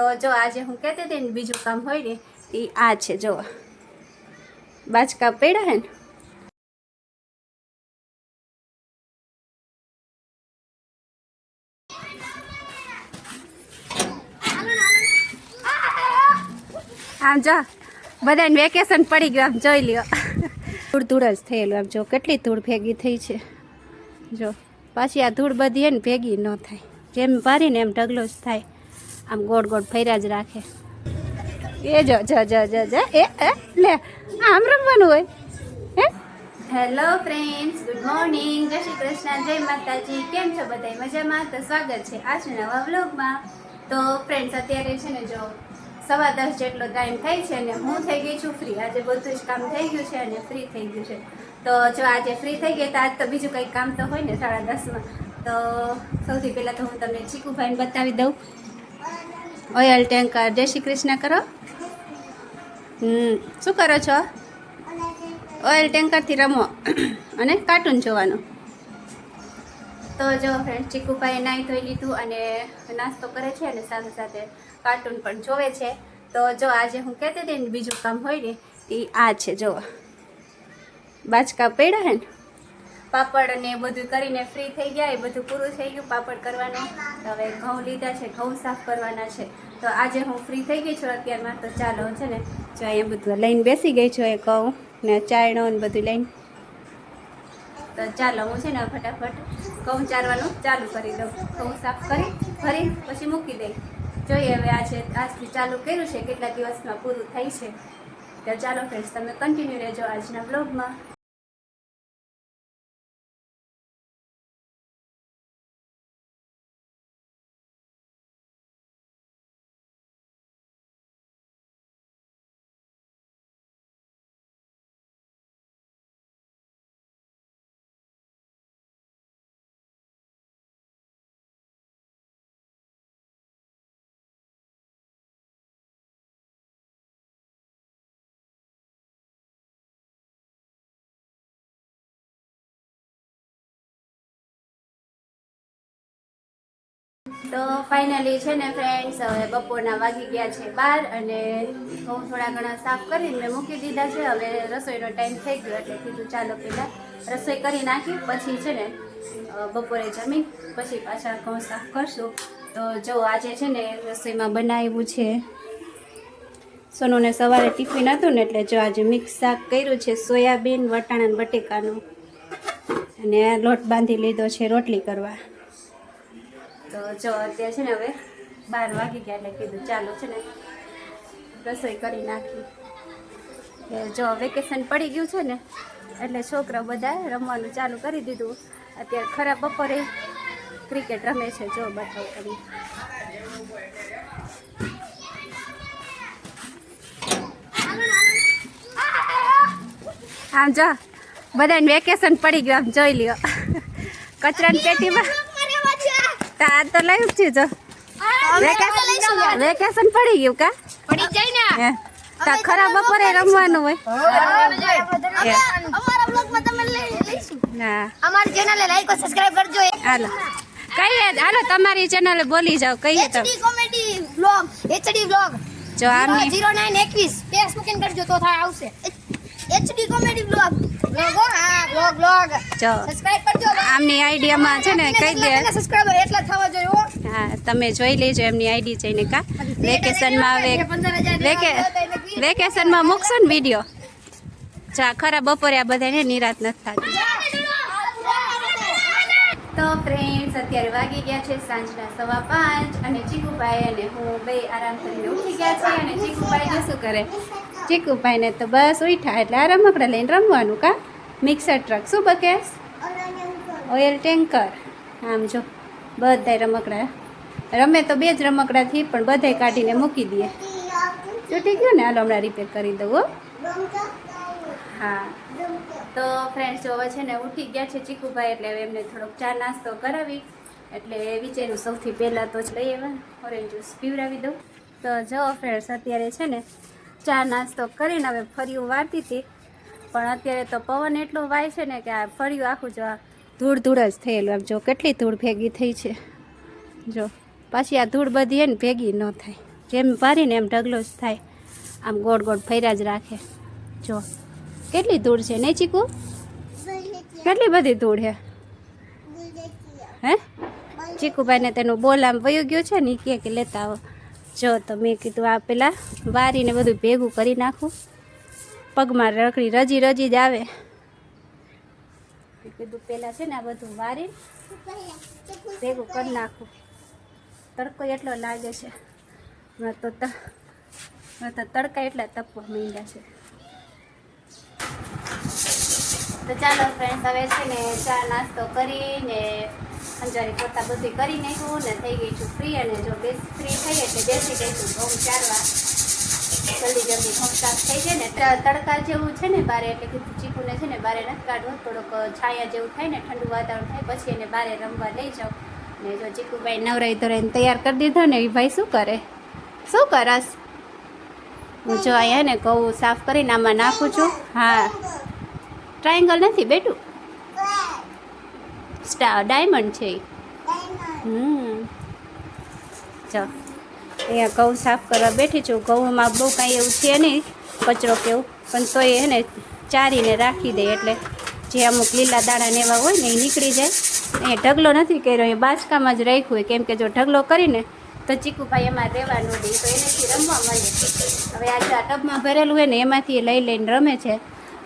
તો જો આજે હું કહેતી હતી ને બીજું કામ હોય ને એ આ છે, જો બાજકા પડ્યા હે ને આમ જો બધાને વેકેશન પડી ગયું, આમ જોઈ લ્યો. ધૂળ ધૂળ જ થયેલું, આમ જો કેટલી ધૂળ ભેગી થઈ છે. જો પાછી આ ધૂળ બધી હે ને ભેગી ન થાય, જેમ પારીને એમ ઢગલો જ થાય, આમ ગોળ ગોળ ફર્યા જ રાખે. એ જો જો જો જો જો એ લે આમ રમવાનું હોય હે. હેલો ફ્રેન્ડ્સ, ગુડ મોર્નિંગ, જય શ્રી કૃષ્ણ, જય માતાજી. કેમ છો બધા? મજામાં? તો સ્વાગત છે આજના નવા વ્લોગમાં. તો ફ્રેન્ડ્સ અત્યારે છે ને જો 10:15 જેટલો ટાઈમ થાય છે અને હું થઈ ગઈ છું ફ્રી. આજે બધું જ કામ થઈ ગયું છે અને ફ્રી થઈ ગયું છે. તો જો આજે ફ્રી થઈ ગઈ તો આજ તો બીજું કંઈક કામ તો હોય ને 10:30માં. તો સૌથી પહેલાં તો હું તમને ચીકુભાઈને બતાવી દઉં. ઓઇલ ટેન્કર, જય શ્રી કૃષ્ણ કરો. શું કરો છો? ઓઇલ ટેન્કરથી રમો અને કાર્ટૂન જોવાનું. તો જો ફ્રેન્ડ ચીકુભાઈએ નાહી ધોઈ લીધું અને નાસ્તો કરે છે અને સાથે સાથે કાર્ટૂન પણ જોવે છે. તો જો આજે હું કહેતી હતી ને બીજું કામ હોય ને એ આ છે, જો બાજકા પડ્યા હે ને પાપડ અને બધું કરીને ફ્રી થઈ ગયા. એ બધું પૂરું થઈ ગયું પાપડ કરવાનું. હવે ઘઉં લીધા છે, ઘઉં સાફ કરવાના છે. તો આજે હું ફ્રી થઈ ગઈ છું અત્યારમાં. તો ચાલો છે ને જો અહીંયા બધું લઈને બેસી ગઈ છું, એ ઘઉં ને ચાયણો ને બધું લઈને. તો ચાલો હું છે ને ફટાફટ ઘઉં ચારવાનું ચાલુ કરી દઉં. ઘઉં સાફ કરી ભરી પછી મૂકી દઈ. જોઈએ હવે આજથી ચાલુ કર્યું છે, કેટલા દિવસમાં પૂરું થાય છે. તો ચાલો ફ્રેન્ડ્સ, તમે કન્ટિન્યુ રહેજો આજના બ્લોગમાં. તો ફાઇનલી છે ને ફ્રેન્ડ્સ, હવે બપોરના વાગી ગયા છે 12 અને હું થોડા ઘણા સાફ કરીને મેં મૂકી દીધા છે. હવે રસોઈનો ટાઈમ થઈ ગયો એટલે કીધું ચાલો પહેલાં રસોઈ કરી નાખી, પછી છે ને બપોરે જમી પછી પાછા ઘઉં સાફ કરશું. તો જો આજે છે ને રસોઈમાં બનાવ્યું છે, સોનુને સવારે ટિફિન હતું ને એટલે જો આજે મિક્સ શાક કર્યું છે, સોયાબીન વટાણા બટેકાનું, અને લોટ બાંધી લીધો છે રોટલી કરવા. તો જો અત્યારે છે ને હવે 12 વાગી ગયા એટલે કીધું ચાલો છે ને રસોઈ કરી નાખી. જો વેકેશન પડી ગયું છે ને એટલે છોકરા બધા રમવાનું ચાલુ કરી દીધું. અત્યારે ખરા બપોરે ક્રિકેટ રમે છે, જો બતાવું તમને. આમ જો બધાને વેકેશન પડી ગયું, આમ જોઈ લ્યો. કચરાની પેટીમાં તાર તો લઈ જ જો વેકેશન પડી ગયું કા પડી જાય ને તા ખરા બપોરે રમવાનું હોય. અમારા બ્લોગમાં તમે લઈશું ના અમારી ચેનલે લાઈક અને સબસ્ક્રાઇબ કરજો. હાલો કહીએ, હાલો તમારી ચેનલે બોલી જાવ, કહીએ તો HD comedy vlog, HD vlog જો આમની 0921 ફેસબુક ઇન કરજો તો થાય આવશે. એચડી કોમેડી વ્લોગ વ્લોગ હા વ્લોગ જો સબસ્ક્રાઇબ કરજો. આમની આઈડિયામાં છે ને કહી દે સબસ્ક્રાઇબર એટલા થવા જોઈએ હો. હા તમે જોઈ લેજો એમની આઈડી જઈને કા વેકેશનમાં આવે વેકેશનમાં મૂકશો ને વિડીયો. જા ખરા બપોરે આ બધાને નિરાત નથી થતી. તો ફ્રેન્ડ્સ અત્યારે વાગી ગયા છે સાંજના 5:15 અને ચીકુભાઈ અને હું બે આરામ કરીને ઉઠી ગયા છે. અને ચીકુભાઈને શું કરે, ચીકુભાઈને તો બસ ઉઠ્યા એટલે આ રમકડા લઈને રમવાનું કા. મિક્સર ટ્રક શું બકેશ, ઓઇલ ટેન્કર, આમ જો બધાય રમકડા રમે. તો 2 જ રમકડાથી પણ બધાય કાઢીને મૂકી દઈએ. તૂટી ગયું ને, હાલો હમણાં રિપેર કરી દઉં હો. હા તો ફ્રેન્ડ્સ જો હવે છે ને ઉઠી ગયા છે ચીકુભાઈ એટલે હવે એમને થોડોક ચા નાસ્તો કરાવી. એટલે વિચાર્યું સૌથી પહેલાં તો જ લઈ આવ્યા ઓરેન્જ જ્યુસ પીવડાવી દઉં. તો જો ફ્રેન્ડ્સ અત્યારે છે ને ચા નાસ્તો કરીને હવે ફરિયું વાળતી હતી, પણ અત્યારે તો પવન એટલો વાય છે ને કે આ ફરિયું આખું જો ધૂળ ધૂળ જ થયેલું. આમ જો કેટલી ધૂળ ભેગી થઈ છે, જો પાછી આ ધૂળ બધી હે ને ભેગી ન થાય. જેમ વારીને એમ ઢગલો જ થાય, આમ ગોળ ગોળ ફર્યા જ રાખે. જો કેટલી ધૂળ છે નહીં ચીકુ? કેટલી બધી ધૂળ છે હે? ચીકુભાઈને તેનું બોલ આમ વયું ગયું છે ને, એ કે લેતા આવો. જો તો મેં કીધું આ પેલા વારીને બધું ભેગું કરી નાખું, પગમાં રકડી રજી રજી જ આવે. કીધું પેલા છે ને આ બધું વારી ભેગું કરી નાખું. તડકો એટલો લાગે છે હમણાં તો તડકા એટલા તપવા માંડ્યા છે. તો ચાલો ફ્રેન્ડ્સ, હવે છે ને ચા નાસ્તો કરીને અંજારી પોતા બધી કરી નાખ્યું ને થઈ ગઈ છું ફ્રી. અને જો ફ્રી થઈ એટલે બેસી ગઈશું ઘઉં ચારવા. જલ્દી જલ્દી ઘઉં સાફ થઈ જાય ને, તડકા જેવું છે ને બારે, એટલે કીધું ચીકુને છે ને બારે નથી કાઢવું, થોડોક છાયા જેવું થાય ને ઠંડુ વાતાવરણ થાય પછી એને બારે રમવા લઈ જાઉં. ને જો ચીકુભાઈ નવરાઈ ધોરાઈને તૈયાર કરી દીધો ને, એ ભાઈ શું કરે? શું કરસ? હું જો અહીંયા ને ઘઉં સાફ કરીને આમાં નાખું છું. હા, ટ્રાયેંગલ નથી બેટું, ડાયમંડ છે. જો અહીંયા ઘઉં સાફ કરવા બેઠી છું. ઘઉંમાં બહુ કાંઈ એવું છે નહીં કચરો કેવું, પણ તોય એને ચારીને રાખી દે એટલે જે અમુક લીલા દાણા ને એવા હોય ને એ નીકળી જાય. એ ઢગલો નથી કર્યો, એ બાચકામાં જ રાખ્યું હોય, કેમ કે જો ઢગલો કરીને તો ચીકુભાઈ એમાં રહેવાનું દે તો એનાથી રમવા માંડે. હવે આજે આ ટબમાં ભરેલું હોય ને એમાંથી એ લઈ લઈને રમે છે.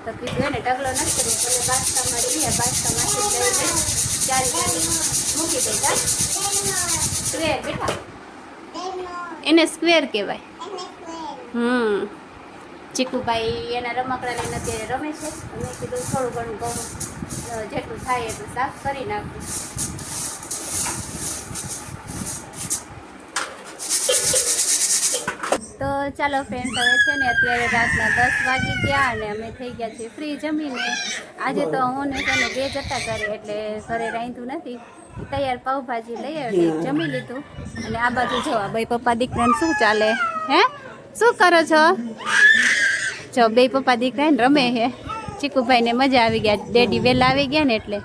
તો કીધું એને ઢગલો નથી કર્યો, તો બાચકામાં રહીએ, બાચકામાંથી લઈ લઈને ચારી મૂકી દેતા. સ્ક્વેર બેટા, એને સ્ક્વેર કહેવાય. ચીકુભાઈ એના રમકડા લઈને અત્યારે રમે છે. મેં કીધું થોડું ઘણું ઘઉં જેટલું થાય એટલું સાફ કરી નાખું. તો ચાલો ફ્રેન્ડ, હવે છે ને અત્યારે રાતના 10 વાગી ગયા અને અમે થઈ ગયા છીએ ફ્રી જમીને. આજે તો હું ને તને બે જતા ઘરે, એટલે ઘરે રાંધ્યું નથી. તૈયાર પાવભાજી લઈ આવી, જમી લીધું. અને આ બાજુ જો બે પપ્પા દીકરાને શું ચાલે હે? શું કરો છો? જો બે પપ્પા દીકરાને રમે હે. ચીકુભાઈને મજા આવી ગયા, ડેડી વહેલા આવી ગયા ને એટલે.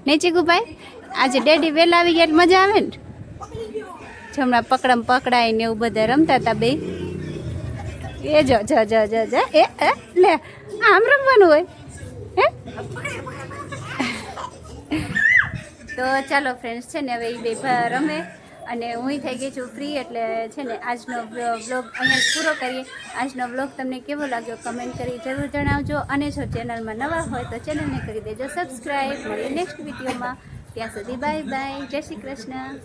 નહીં ચીકુભાઈ, આજે ડેડી વહેલા આવી ગયા એટલે મજા આવે ને. હમણાં પકડમ પકડાય ને એવું બધા રમતા હતા બે. એ જો જો જો જો જો એ લે આમ રમવાનું હોય હે. તો ચાલો ફ્રેન્ડ્સ, છે ને હવે એ બે રમે અને હું થઈ ગઈ છું ફ્રી. એટલે છે ને આજનો વ્લોગ અહીંયા પૂરો કરીએ. આજનો વ્લોગ તમને કેવો લાગ્યો કમેન્ટ કરી જરૂર જણાવજો. અને જો ચેનલમાં નવા હોય તો ચેનલને કરી દેજો સબસ્ક્રાઈબ. મળીએ નેક્સ્ટ વિડીયોમાં. ત્યાં સુધી બાય બાય, જય શ્રી કૃષ્ણ.